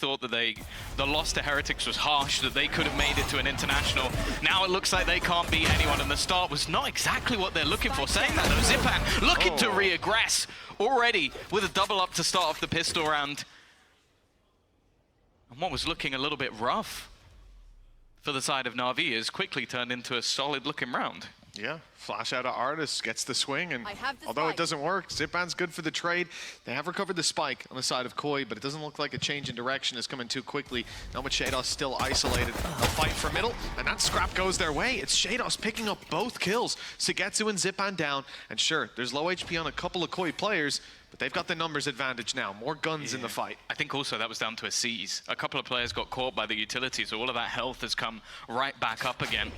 thought that the loss to Heretics was harsh, that they could have made it to an international. Now it looks like they can't beat anyone, and the start was not exactly what they're looking for. Saying that though, Zipan looking to reaggress already with a double up to start off the pistol round. And what was looking a little bit rough for the side of Na'Vi is quickly turned into a solid looking round. Yeah, flash out of Artis, gets the swing, and although it doesn't work, Zipan's good for the trade. They have recovered the spike on the side of Koi, but it doesn't look like a change in direction is coming too quickly. Now with Shados still isolated, they'll fight for middle, and that scrap goes their way. It's Shados picking up both kills. Sugetsu and Zipan down, and sure, there's low HP on a couple of Koi players, but they've got the numbers advantage now. More guns in the fight. I think also that was down to a seize. A couple of players got caught by the utility, so all of that health has come right back up again.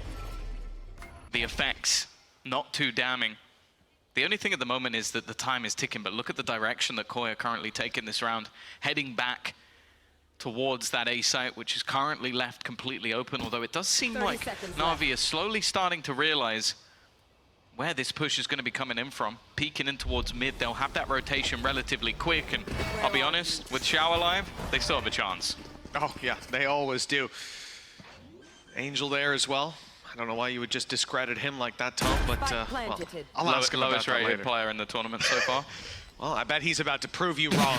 The effects, not too damning. The only thing at the moment is that the time is ticking, but look at the direction that Koi are currently taking this round, heading back towards that A site, which is currently left completely open, although it does seem like Na'Vi is slowly starting to realize where this push is going to be coming in from. Peeking in towards mid, they'll have that rotation relatively quick, and I'll be honest, with Xiao alive, they still have a chance. Oh yeah, they always do. Angel there as well. I don't know why you would just discredit him like that, Tom, but well, I'll ask him about that later. Lowest rated player in the tournament so far. Well, I bet he's about to prove you wrong.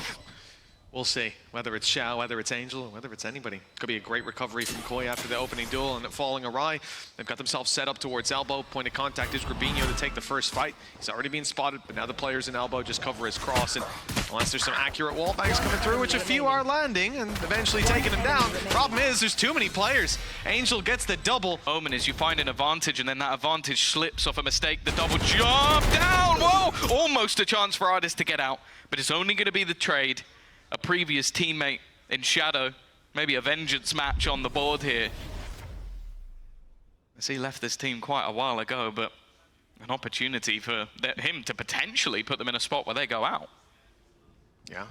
We'll see, whether it's Xiao, whether it's Angel, or whether it's anybody. Could be a great recovery from Koi after the opening duel and it falling awry. They've got themselves set up towards elbow. Point of contact is Grabinho to take the first fight. He's already been spotted, but now the players in elbow just cover his cross. And unless there's some accurate wall bangs coming through, which a few are landing and eventually taking him down. Problem is, there's too many players. Angel gets the double. Moment is you find an advantage, and then that advantage slips off a mistake. The double jump down, whoa! Almost a chance for Artis to get out, but it's only going to be the trade. A previous teammate in Shadow, maybe a vengeance match on the board here. As he left this team quite a while ago, but an opportunity for him to potentially put them in a spot where they go out. Yeah,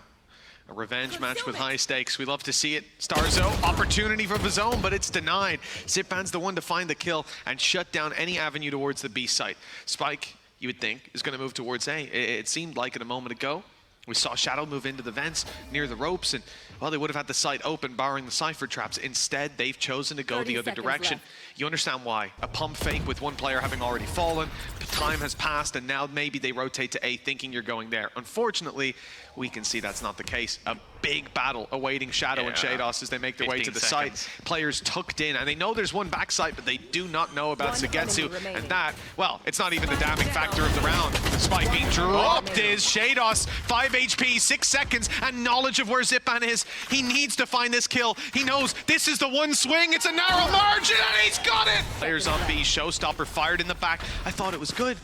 a revenge match with high stakes. We love to see it. Starzo, opportunity for the zone, but it's denied. Zipan's the one to find the kill and shut down any avenue towards the B site. Spike, you would think, is going to move towards A. It seemed like it a moment ago. We saw Shadow move into the vents near the ropes, and well, they would have had the site open, barring the Cypher traps. Instead, they've chosen to go the other direction. You understand why. A pump fake with one player having already fallen, the time has passed, and now maybe they rotate to A thinking you're going there. Unfortunately, we can see that's not the case. A big battle awaiting Shadow and Shados as they make their way to the site. Players tucked in, and they know there's one backside, but they do not know about Sugetsu, and that, well, it's not even the damning factor of the round. The spike being dropped is Shados, 5 HP, 6 seconds, and knowledge of where Zipan is. He needs to find this kill. He knows this is the one swing, it's a narrow margin, and he's got it! Players on B, Showstopper fired in the back. I thought it was good,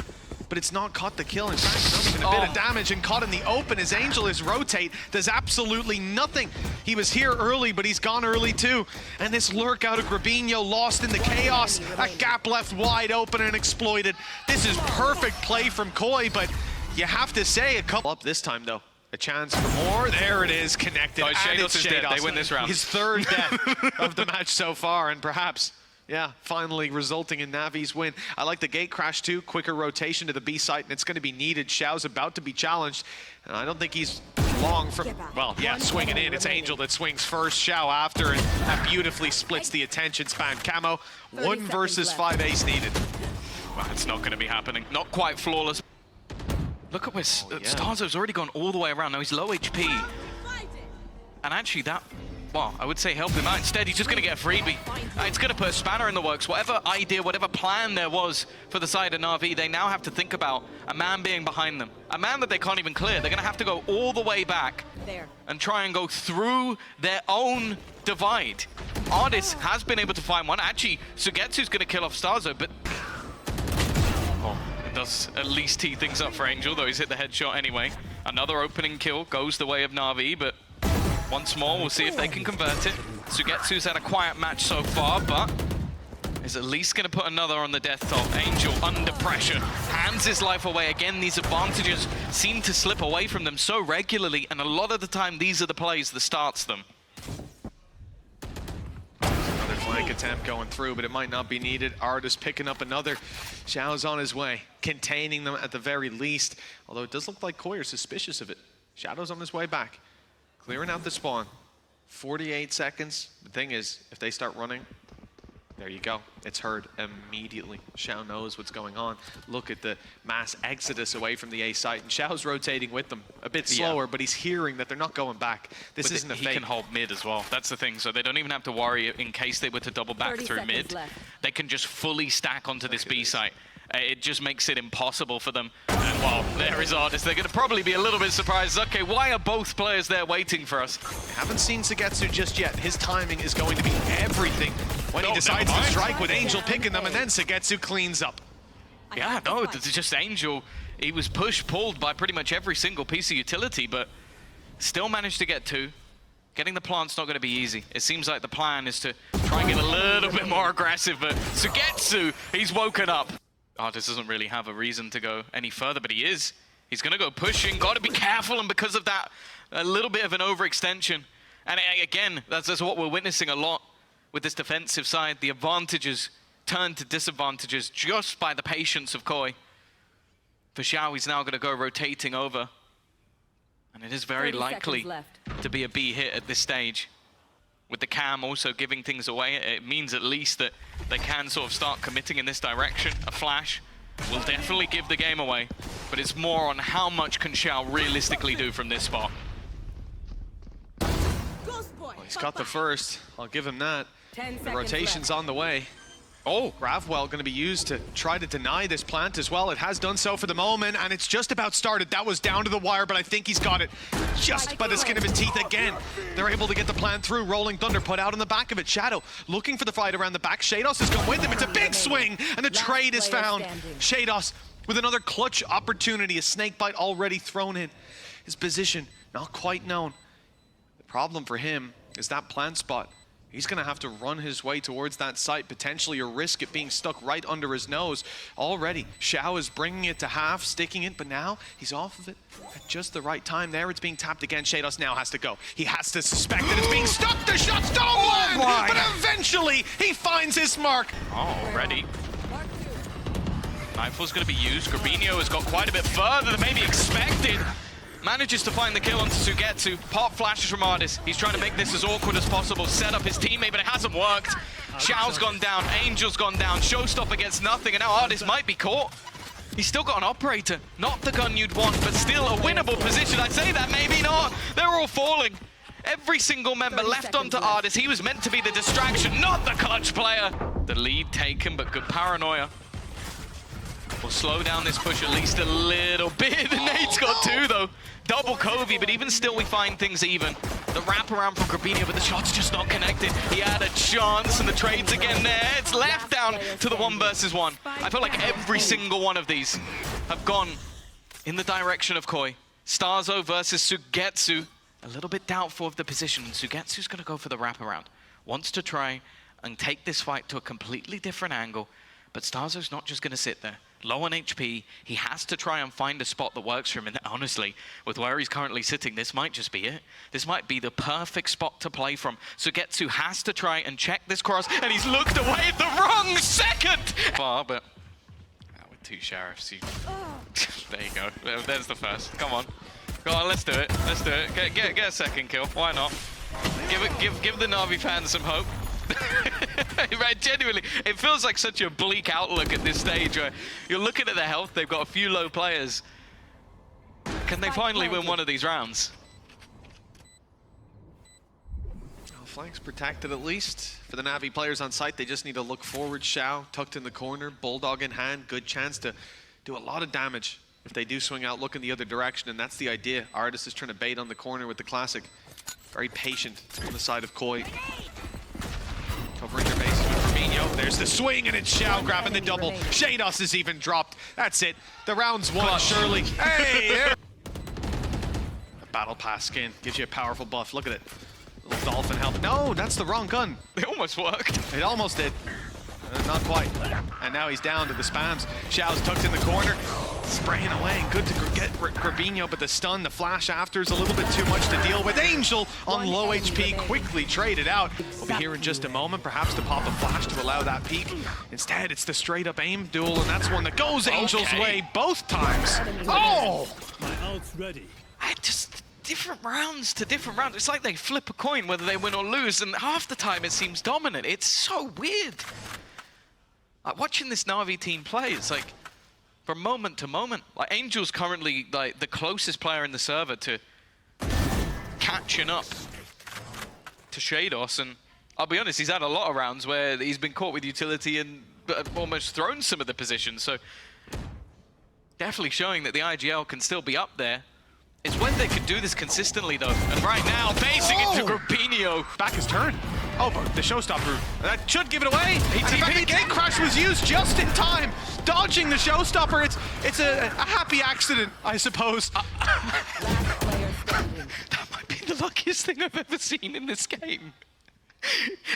but it's not caught the kill. In fact, not even a bit of damage, and caught in the open as Angel is rotate. Does absolutely nothing. He was here early, but he's gone early too. And this lurk out of Grabinho, lost in the chaos. A gap left wide open and exploited. This is perfect play from Koi, but you have to say a couple up this time though. A chance for more. There it is, connected. Oh, Shados is dead. They win this round. His third death of the match so far, and perhaps, yeah, finally resulting in Navi's win. I like the gate crash too, quicker rotation to the B site, and it's going to be needed. Xiao's about to be challenged, and I don't think he's long from, well, yeah, swinging in. It's Angel that swings first, Xiao after, and that beautifully splits the attention span. Camo, 1 versus 5 ace needed. Well, it's not going to be happening. Not quite flawless. Look at where Starzo's already gone all the way around. Now he's low HP. And actually that, well, I would say help him out. Instead, he's just going to get a freebie. It's going to put a spanner in the works. Whatever idea, whatever plan there was for the side of Na'Vi, they now have to think about a man being behind them. A man that they can't even clear. They're going to have to go all the way back and try and go through their own divide. Artis has been able to find one. Actually, Sugetsu's going to kill off Starzo, but it does at least tee things up for Angel, though he's hit the headshot anyway. Another opening kill goes the way of Na'Vi, but once more, we'll see if they can convert it. Sugetsu's had a quiet match so far, but is at least going to put another on the death top. Angel under pressure, hands his life away. Again, these advantages seem to slip away from them so regularly, and a lot of the time, these are the plays that starts them. Another flank attempt going through, but it might not be needed. Artis picking up another. Xiao's on his way, containing them at the very least, although it does look like Koi are suspicious of it. Shadow's on his way back. Clearing out the spawn. 48 seconds. The thing is, if they start running, there you go. It's heard immediately. Xiao knows what's going on. Look at the mass exodus away from the A site, and Xiao's rotating with them. A bit slower, but he's hearing that they're not going back. This isn't a fake. He can hold mid as well. That's the thing. So they don't even have to worry in case they were to double back through mid. They can just fully stack onto this B site. It just makes it impossible for them. And well, there is Artis. They're going to probably be a little bit surprised. Okay, why are both players there waiting for us? Haven't seen Sugetsu just yet. His timing is going to be everything when he decides to strike with Angel picking them, and then Sugetsu cleans up. Yeah, no, it's just Angel. He was pulled by pretty much every single piece of utility, but still managed to get 2. Getting the plant's not going to be easy. It seems like the plan is to try and get a little bit more aggressive, but Sugetsu, he's woken up. Artis doesn't really have a reason to go any further, but he is. He's going to go pushing. Got to be careful, and because of that, a little bit of an overextension. And again, that's what we're witnessing a lot with this defensive side. The advantages turn to disadvantages just by the patience of Koi. For Xiao, he's now going to go rotating over. And it is very likely to be a B hit at this stage. With the cam also giving things away, it means at least that they can sort of start committing in this direction. A flash will definitely give the game away, but it's more on how much can Xiao realistically do from this spot. Well, he's got the first, I'll give him that. The rotation's on the way. Oh, Ravwell going to be used to try to deny this plant as well. It has done so for the moment, and it's just about started. That was down to the wire, but I think he's got it just by the skin of his teeth again. They're able to get the plant through. Rolling Thunder put out on the back of it. Shadow looking for the fight around the back. Shados has gone with him. It's a big swing, and the trade is found. Shados with another clutch opportunity. A snake bite already thrown in. His position not quite known. The problem for him is that plant spot. He's going to have to run his way towards that site, potentially, or risk it being stuck right under his nose. Already, Xiao is bringing it to half, sticking it, but now he's off of it at just the right time. There, it's being tapped again. Shados now has to go. He has to suspect that it's being stuck. The shots don't land, but eventually he finds his mark. Already. Knife's going to be used. Garbino has got quite a bit further than maybe expected. Manages to find the kill onto Sugetsu. Pop flashes from Artis. He's trying to make this as awkward as possible. Set up his teammate, but it hasn't worked. Xiao's gone down. Angel's gone down. Showstopper gets nothing, and now Artis might be caught. He's still got an operator. Not the gun you'd want, but still a winnable position. I say that, maybe not. They're all falling. Every single member left onto Artis. He was meant to be the distraction, not the clutch player. The lead taken, but good paranoia. We'll slow down this push at least a little bit. Nate's got 2 though. Double Covey, but even still we find things even. The wraparound from Garbino, but the shot's just not connected. He had a chance, and the trade's again there. It's left down to the 1 versus 1. I feel like every single one of these have gone in the direction of Koi. Starzo versus Sugetsu. A little bit doubtful of the position. Sugetsu's going to go for the wraparound. Wants to try and take this fight to a completely different angle, but Starzo's not just going to sit there. Low on HP, he has to try and find a spot that works for him, and honestly, with where he's currently sitting, this might just be it. This might be the perfect spot to play from. Sugetsu has to try and check this cross, and he's looked away at the wrong second! Far, but with 2 sheriffs, there you go. There's the first. Come on. Go on, let's do it. Let's do it. Get a second kill. Why not? Give the Na'Vi fans some hope. Right, genuinely, it feels like such a bleak outlook at this stage where you're looking at their health, they've got a few low players. Can they finally win one of these rounds? Well, flanks protected at least. For the Na'Vi players on site, they just need to look forward. Xiao tucked in the corner, Bulldog in hand, good chance to do a lot of damage if they do swing out, looking the other direction, and that's the idea. Artis is trying to bait on the corner with the classic. Very patient on the side of Koi. Covering their bases with Garbino. There's the swing, and it's Xiao grabbing the double. Shados is even dropped. That's it. The round's won, surely. Hey! A battle pass skin gives you a powerful buff. Look at it. Little dolphin helmet. No, that's the wrong gun. It almost worked. It almost did. Not quite. And now he's down to the spams. Xiao's tucked in the corner. Spraying away. Good to get Garbino, but the stun, the flash after is a little bit too much to deal with. Angel on low HP, quickly traded out. We'll be here in just a moment, perhaps to pop a flash to allow that peek. Instead, it's the straight up aim duel, and that's one that goes Angel's way both times. Oh! My ult's ready. different rounds to different rounds. It's like they flip a coin whether they win or lose, and half the time it seems dominant. It's so weird. Like, watching this Na'Vi team play, it's like from moment to moment. Like, Angel's currently like the closest player in the server to catching up to Shados, and I'll be honest, he's had a lot of rounds where he's been caught with utility and almost thrown some of the positions, so definitely showing that the IGL can still be up there. It's when they can do this consistently, though. And right now, facing into Grapinho. Back his turn. Oh, but the showstopper. That should give it away. The gate crash was used just in time. Dodging the showstopper. It's a happy accident, I suppose. That might be the luckiest thing I've ever seen in this game.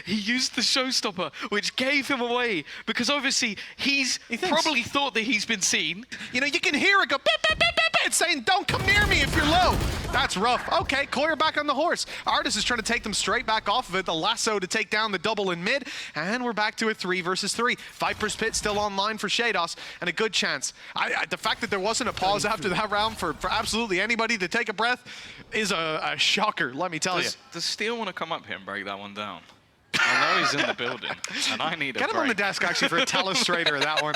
He used the showstopper, which gave him away, because obviously he probably thought that he's been seen. You know, you can hear it go beep, beep, beep, beep, beep, saying, don't come near me if you're low. That's rough. Okay, Coyer back on the horse. Artis is trying to take them straight back off of it. The lasso to take down the double in mid, and we're back to a 3 versus 3. Viper's Pit still online for Shados, and a good chance. The fact that there wasn't a pause after that round for absolutely anybody to take a breath is a shocker, let me tell you. Does Steel want to come up here and break that one down? I know he's in the building, and I need a Get him on the desk, actually, for a telestrator of that one.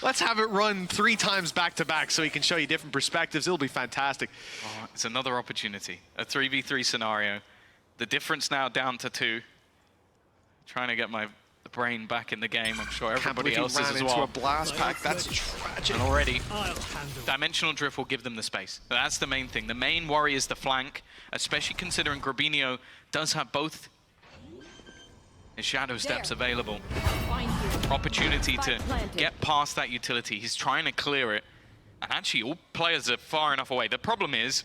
Let's have it run 3 times back-to-back so he can show you different perspectives. It'll be fantastic. Oh, it's another opportunity. A 3v3 scenario. The difference now down to 2. Trying to get my brain back in the game. I'm sure everybody else is as well. Into a blast pack. That's tragic. And already, Dimensional Drift will give them the space. That's the main thing. The main worry is the flank, especially considering Grapinho does have both his shadow steps available. Opportunity to get past that utility. He's trying to clear it. And actually, all players are far enough away. The problem is,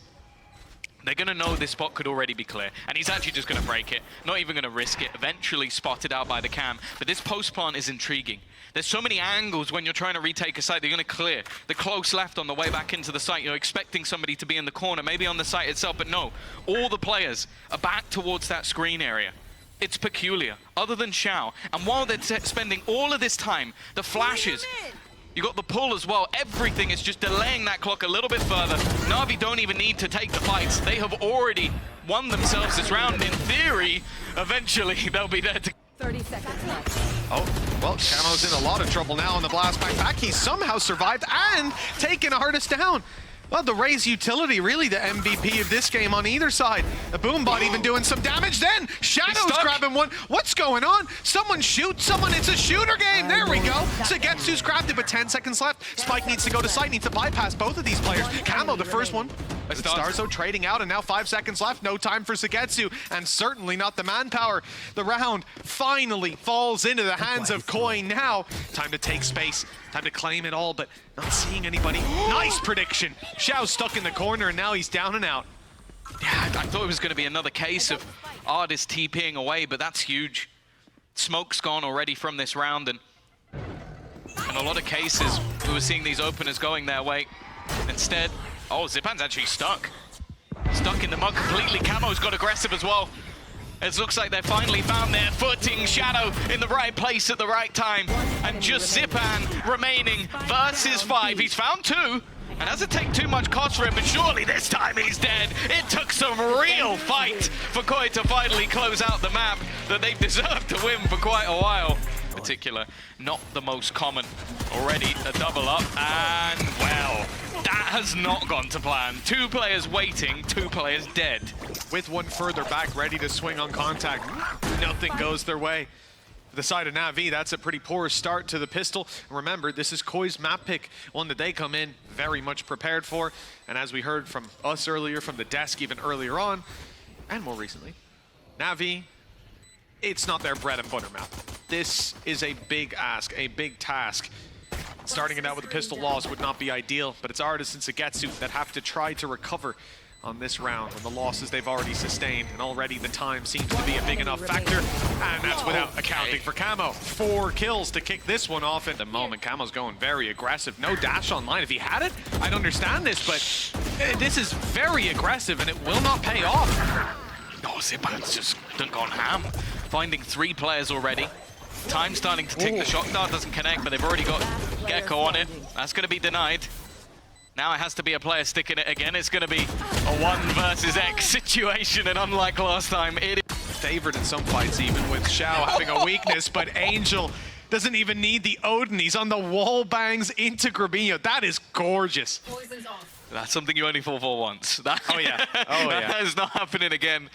they're going to know this spot could already be clear. And he's actually just going to break it. Not even going to risk it. Eventually spotted out by the cam. But this post plant is intriguing. There's so many angles when you're trying to retake a site. They're going to clear the close left on the way back into the site. You're expecting somebody to be in the corner, maybe on the site itself. But no, all the players are back towards that screen area. It's peculiar, other than Xiao. And while they're spending all of this time, the flashes, you got the pull as well. Everything is just delaying that clock a little bit further. Na'Vi don't even need to take the fights. They have already won themselves this round. In theory, eventually they'll be there to... 30 seconds left. Oh, well, Camo's in a lot of trouble now on the blast back. He's somehow survived and taken Artis down. Well, the Raze utility, really the MVP of this game on either side. The Boombot even doing some damage. Then Shadow's grabbing one. What's going on? Someone shoot someone. It's a shooter game. There we go. Sagetsu's grabbed it, but 10 seconds left. Spike needs to go to site, needs to bypass both of these players. Camo, the first one. Starzo trading out, and now 5 seconds left. No time for Sagetsu, and certainly not the manpower. The round finally falls into the hands of Coin now. Time to take space. Time to claim it all, but not seeing anybody. Nice prediction. Xiao's stuck in the corner, and now he's down and out. Yeah, I thought it was going to be another case of Artis TPing away, but that's huge. Smoke's gone already from this round, and in a lot of cases, we were seeing these openers going their way. Instead, oh, Zipan's actually stuck. Stuck in the mud completely. Camo's got aggressive as well. It looks like they finally found their footing. Shadow in the right place at the right time. And just Zipan remaining versus 5. He's found 2. And doesn't take too much cost for him, but surely this time he's dead. It took some real fight for Koi to finally close out the map that they've deserved to win for quite a while. In particular, not the most common. Already a double up, and well, that has not gone to plan. 2 players waiting, 2 players dead. With one further back, ready to swing on contact. Nothing goes their way. For the side of Na'Vi, that's a pretty poor start to the pistol. Remember, this is Koi's map pick, one that they come in very much prepared for. And as we heard from us earlier, from the desk even earlier on, and more recently, Na'Vi, it's not their bread and butter map. This is a big ask, a big task. Starting it out with a pistol loss would not be ideal, but it's Artis and Sagetsu that have to try to recover on this round with the losses they've already sustained, and already the time seems to be a big enough factor, and that's without accounting for Camo. 4 kills to kick this one off at the moment. Camo's going very aggressive. No dash online. If he had it, I'd understand this, but this is very aggressive, and it will not pay off. Oh, Zipan's just gone ham. Finding 3 players already. Time starting to tick. The shot dart doesn't connect, but they've already got Gecko on it. That's going to be denied. Now it has to be a player sticking it again. It's going to be a 1 versus X situation, and unlike last time, it is favored in some fights, even with Xiao having a weakness, but Angel doesn't even need the Odin. He's on the wall bangs into Grabinho. That is gorgeous. That's something you only fall for once. Oh yeah. Oh yeah. That is not happening again.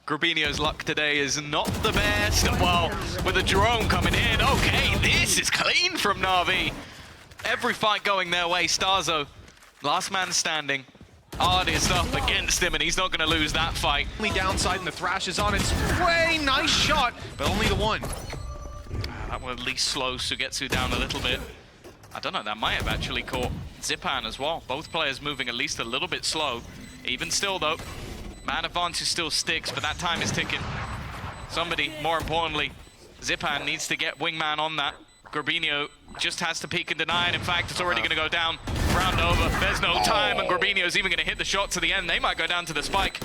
Grabinho's luck today is not the best. Well, with a drone coming in, okay, this is clean from Na'Vi. Every fight going their way. Starzo, last man standing. Hardest up against him, and he's not going to lose that fight. Only downside, and the Thrash is on its way. Nice shot, but only the one. That will at least slow Sugetsu down a little bit. I don't know, that might have actually caught Zipan as well. Both players moving at least a little bit slow. Even still, though, man advantage still sticks, but that time is ticking. Somebody, more importantly, Zipan needs to get Wingman on that. Grabinho just has to peek and deny, and in fact, it's already going to go down. Round over, there's no time, and Grabinho's even going to hit the shot to the end. They might go down to the spike.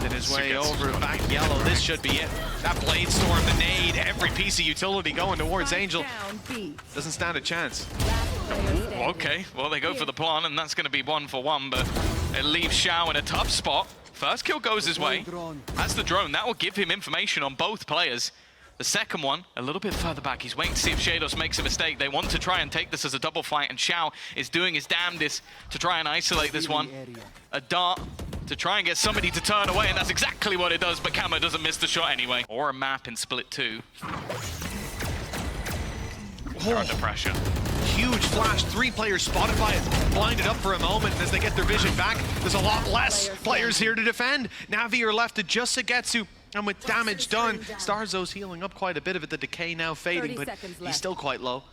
In his way over, back yellow, this should be it. That Blade Storm, the nade, every piece of utility going towards Angel. Doesn't stand a chance. Okay, well, they go for the plan, and that's going to be 1 for 1, but it leaves Xiao in a tough spot. First kill goes his way. That's the drone. That will give him information on both players. The second one, a little bit further back. He's waiting to see if Shados makes a mistake. They want to try and take this as a double fight, and Xiao is doing his damnedest to try and isolate this one. A dart to try and get somebody to turn away, and that's exactly what it does, but Camo doesn't miss the shot anyway. Or a map in split 2. They're under pressure. Huge flash, 3 players spotted by it, blinded up for a moment, and as they get their vision back, there's a lot less players here to defend. Na'Vi are left to just Sugetsu, and with damage done, Starzo's healing up quite a bit of it, the decay now fading, but he's still quite low.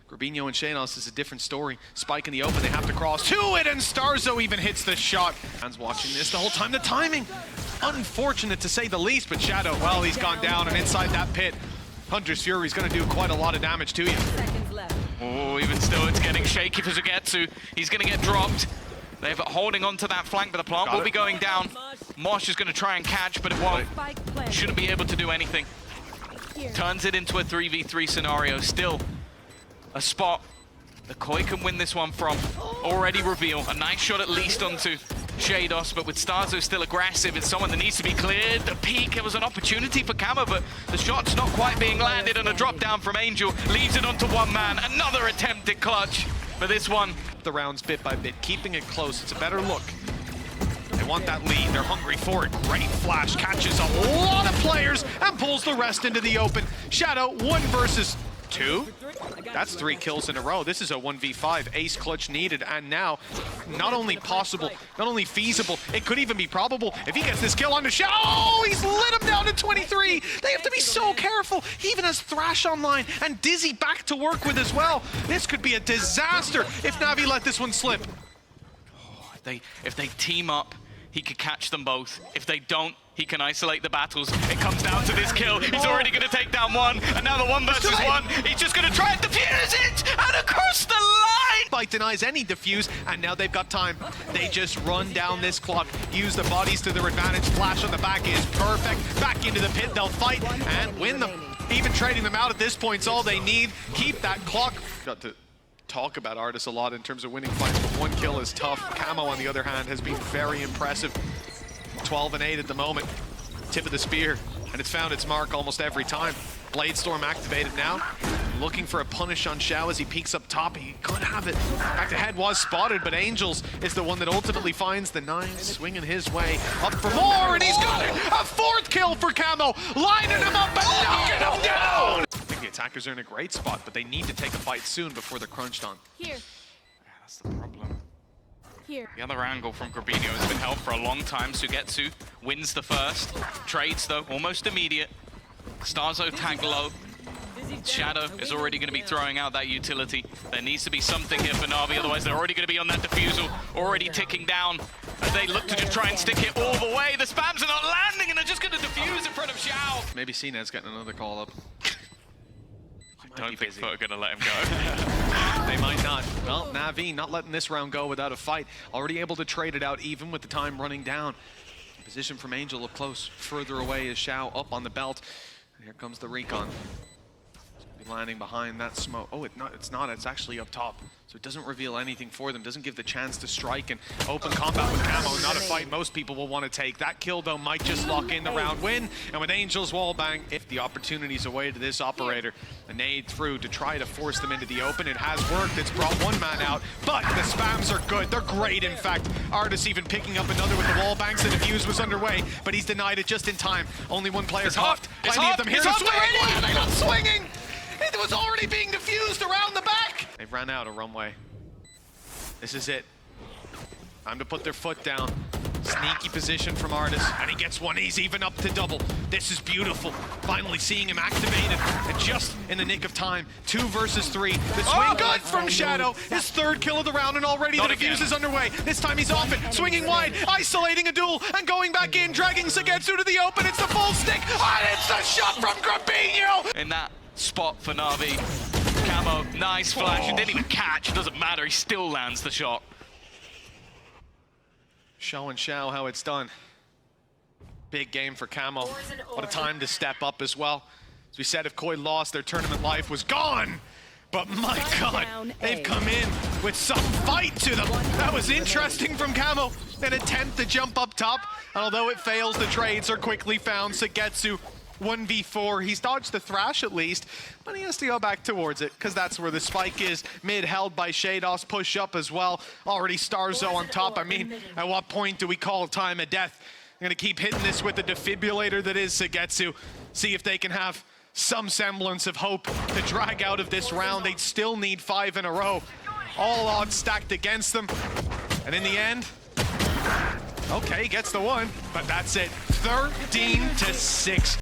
Grabinho and Shanos is a different story. Spike in the open, they have to cross to it, and Starzo even hits the shot. Fans watching this the whole time, the timing, unfortunate to say the least, but Shadow, well, he's gone down, and inside that pit, Hunter's Fury's gonna do quite a lot of damage to you. Oh, even still, it's getting shaky for Sugetsu. He's gonna get dropped. They're holding on to that flank, but the plant will be going down. Mosh is gonna try and catch, but it won't. Shouldn't be able to do anything. Turns it into a 3v3 scenario. Still a spot the Koi can win this one from. Already reveal. A nice shot at least onto Shados, but with Starzo still aggressive, it's someone that needs to be cleared. The peak, it was an opportunity for Camo, but the shot's not quite being landed, and a drop down from Angel leaves it onto one man. Another attempted clutch for this one. The rounds bit by bit, keeping it close. It's a better look. They want that lead. They're hungry for it. Great flash, catches a lot of players and pulls the rest into the open. Shadow, 1 versus 2. That's 3 kills in a row. This is a 1v5. Ace clutch needed, and now not only possible, not only feasible, it could even be probable if he gets this kill on the Shadow. Oh, he's lit him down to 23. They have to be so careful. He even has Thrash online and Dizzy back to work with as well. This could be a disaster if Na'Vi let this one slip. Oh, if they team up, he could catch them both. If they don't, he can isolate the battles. It comes down to this kill. He's already going to take down 1, and now the 1 versus 1. He's just going to try and defuse it, and across the line! Spike denies any defuse, and now they've got time. They just run down this clock, use the bodies to their advantage. Flash on the back is perfect. Back into the pit, they'll fight and win them. Even trading them out at this point is all they need. Keep that clock. Got to talk about Artis a lot in terms of winning fights, but 1 kill is tough. Camo, on the other hand, has been very impressive. 12 and 8 at the moment. Tip of the spear, and it's found its mark almost every time. Blade Storm activated now. Looking for a punish on Xiao as he peeks up top. He could have it. Back to head was spotted, but Angels is the one that ultimately finds the 9, swinging his way up for more, and he's got it! A 4th kill for Camo, lining him up and knocking him down! I think the attackers are in a great spot, but they need to take a fight soon before they're crunched on. Yeah, that's the problem. The other angle from Grabinho has been held for a long time. Sugetsu wins the first. Trades, though, almost immediate. Starzo tagged low. Shadow is already going to be throwing out that utility. There needs to be something here for Na'Vi, otherwise they're already going to be on that defusal, already ticking down. As they look to just try and stick it all the way. The spams are not landing, and they're just going to defuse in front of Xiao. Maybe CNED's getting another call up. I don't think Foot are going to let him go. They might not. Well, Na'Vi not letting this round go without a fight. Already able to trade it out, even with the time running down. Position from Angel up close. Further away is Xiao up on the belt. And here comes the recon. Landing behind that smoke. Oh, it's not. It's actually up top. So it doesn't reveal anything for them. Doesn't give the chance to strike and open combat with Camo. Not a fight most people will want to take. That kill, though, might just lock in the round win. And with Angel's wallbang, if the opportunity's away to this operator, a nade through to try to force them into the open. It has worked. It's brought one man out, but the spams are good. They're great, in fact. Artis even picking up another with the wallbangs. The defuse was underway, but he's denied it just in time. Only one player caught. Plenty of them here to swing. Why are they not swinging? It was already being diffused around the back. They've ran out of runway. This is it. Time to put their foot down. Sneaky position from Artis, and he gets one. He's even up to double. This is beautiful. Finally seeing him activated, and just in the nick of time. 2 versus 3. The swing good from Shadow. His 3rd kill of the round, and already the defuse is underway. This time he's off it, swinging wide, isolating a duel, and going back in, dragging Sagetsu to the open. It's the full stick, and it's the shot from Grabinho. In that spot for Na'Vi. Camo, nice flash, and didn't even catch. It doesn't matter, he still lands the shot. Show and show how it's done. Big game for Camo. What a time to step up as well. As we said, if Koi lost, their tournament life was gone. But my God, they've come in with some fight to them. That was interesting from Camo. An attempt to jump up top, and although it fails, the trades are quickly found. Sagetsu 1v4. He's dodged the thrash at least, but he has to go back towards it because that's where the spike is. Mid held by Shados, push up as well. Already Starzo on top. I mean, at what point do we call time of death? I'm gonna keep hitting this with the defibrillator that is Sagetsu. See if they can have some semblance of hope to drag out of this round. They'd still need 5 in a row. All odds stacked against them. And in the end, okay, gets the one, but that's it. 13-6.